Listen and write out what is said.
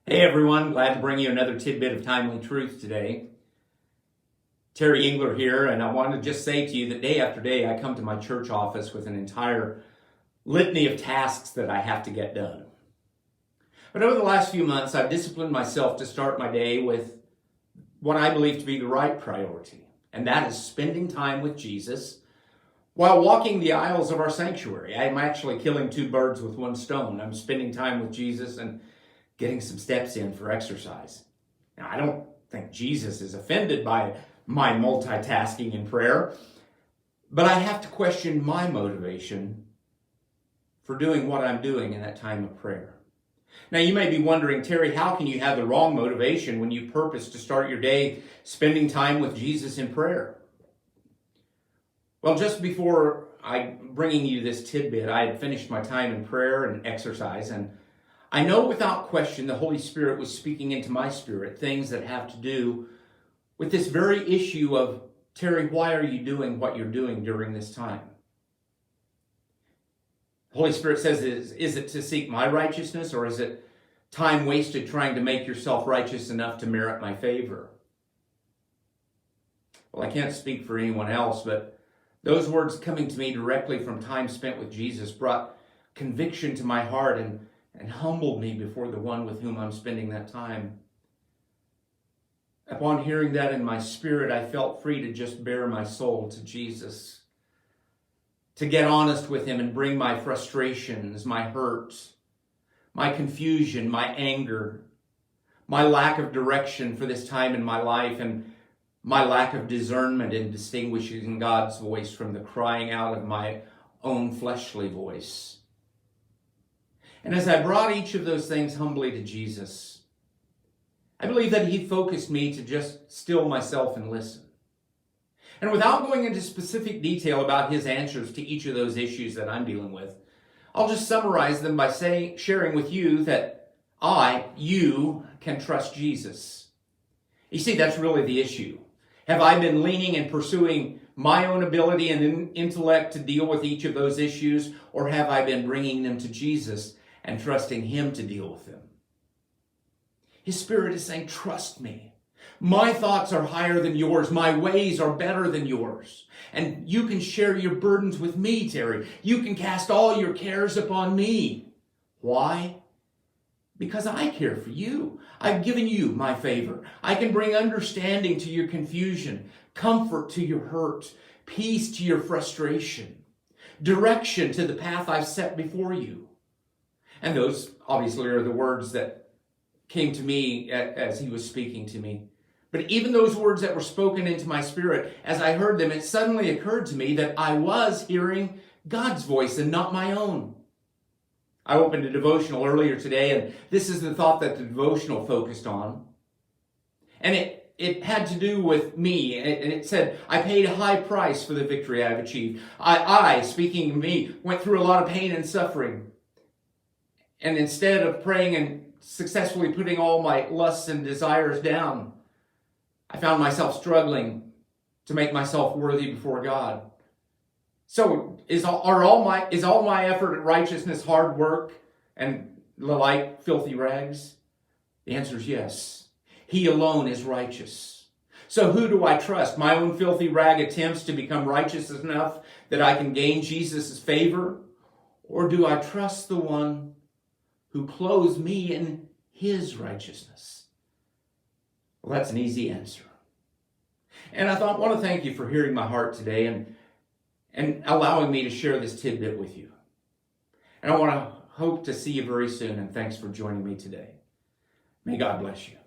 Hey everyone, glad to bring you another tidbit of timely truth today. Terry Engler here, and I want to just say to you that day after day I come to my church office with an entire litany of tasks that I have to get done. But over the last few months, I've disciplined myself to start my day with what I believe to be the right priority, and that is spending time with Jesus while walking the aisles of our sanctuary. I'm actually killing two birds with one stone. I'm spending time with Jesus and getting some steps in for exercise. Now, I don't think Jesus is offended by my multitasking in prayer, but I have to question my motivation for doing what I'm doing in that time of prayer. Now, you may be wondering, Terry, how can you have the wrong motivation when you purpose to start your day spending time with Jesus in prayer? Well, just before bringing you this tidbit, I had finished my time in prayer and exercise, and I know without question the Holy Spirit was speaking into my spirit things that have to do with this very issue of, Terry, why are you doing what you're doing during this time? The Holy Spirit says, is it to seek my righteousness, or is it time wasted trying to make yourself righteous enough to merit my favor? Well, I can't speak for anyone else, but those words coming to me directly from time spent with Jesus brought conviction to my heart and humbled me before the one with whom I'm spending that time. Upon hearing that in my spirit, I felt free to just bare my soul to Jesus, to get honest with him and bring my frustrations, my hurts, my confusion, my anger, my lack of direction for this time in my life, and my lack of discernment in distinguishing God's voice from the crying out of my own fleshly voice. And as I brought each of those things humbly to Jesus, I believe that he focused me to just still myself and listen. And without going into specific detail about his answers to each of those issues that I'm dealing with, I'll just summarize them by sharing with you that you can trust Jesus. You see, that's really the issue. Have I been leaning and pursuing my own ability and intellect to deal with each of those issues, or have I been bringing them to Jesus and trusting him to deal with them? His Spirit is saying, trust me. My thoughts are higher than yours. My ways are better than yours. And you can share your burdens with me, Terry. You can cast all your cares upon me. Why? Because I care for you. I've given you my favor. I can bring understanding to your confusion, comfort to your hurt, peace to your frustration, direction to the path I've set before you. And those obviously are the words that came to me as he was speaking to me. But even those words that were spoken into my spirit, as I heard them, it suddenly occurred to me that I was hearing God's voice and not my own. I opened a devotional earlier today, and this is the thought that the devotional focused on. And it had to do with me, and it said, I paid a high price for the victory I've achieved. I, speaking of me, went through a lot of pain and suffering. And instead of praying and successfully putting all my lusts and desires down, I found myself struggling to make myself worthy before God. So is all my effort at righteousness hard work and like filthy rags? The answer is yes. He alone is righteous. So who do I trust? My own filthy rag attempts to become righteous enough that I can gain Jesus' favor? Or do I trust the one who clothes me in his righteousness? Well, that's an easy answer. And I want to thank you for hearing my heart today and allowing me to share this tidbit with you. And I want to hope to see you very soon, and thanks for joining me today. May God bless you.